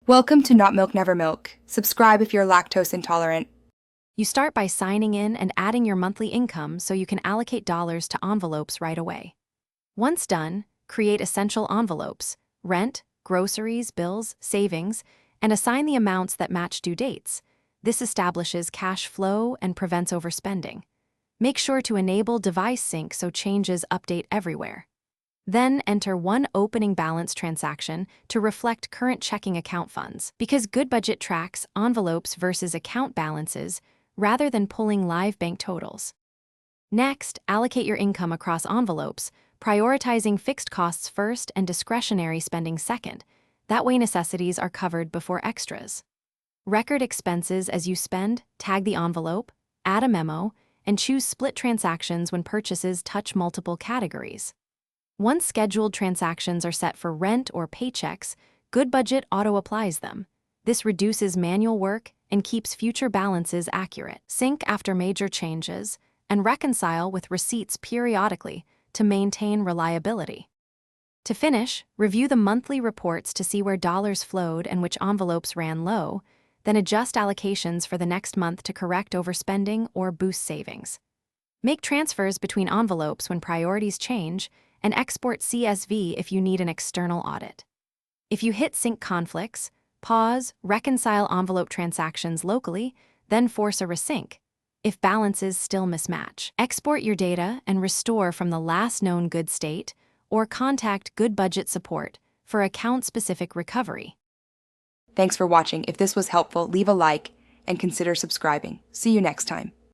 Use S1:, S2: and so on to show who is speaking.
S1: Welcome to Not Milk Never Milk. Subscribe if you're lactose intolerant.
S2: You start by signing in and adding your monthly income so you can allocate dollars to envelopes right away. Once done, create essential envelopes, rent, groceries, bills, savings, and assign the amounts that match due dates. This establishes cash flow and prevents overspending. Make sure to enable device sync so changes update everywhere. Then enter one opening balance transaction to reflect current checking account funds. Because Goodbudget tracks envelopes versus account balances rather than pulling live bank totals. Next, allocate your income across envelopes, prioritizing fixed costs first and discretionary spending second. That way necessities are covered before extras. Record expenses as you spend, tag the envelope, add a memo, and choose split transactions when purchases touch multiple categories. Once scheduled transactions are set for rent or paychecks, Goodbudget auto-applies them. This reduces manual work and keeps future balances accurate. Sync after major changes and reconcile with receipts periodically to maintain reliability. To finish, review the monthly reports to see where dollars flowed and which envelopes ran low, then adjust allocations for the next month to correct overspending or boost savings. Make transfers between envelopes when priorities change, and export CSV if you need an external audit. If you hit sync conflicts, pause, reconcile envelope transactions locally, then force a resync. If balances still mismatch, export your data and restore from the last known good state, or contact Goodbudget support for account-specific recovery.
S1: Thanks for watching. If this was helpful, leave a like and consider subscribing. See you next time.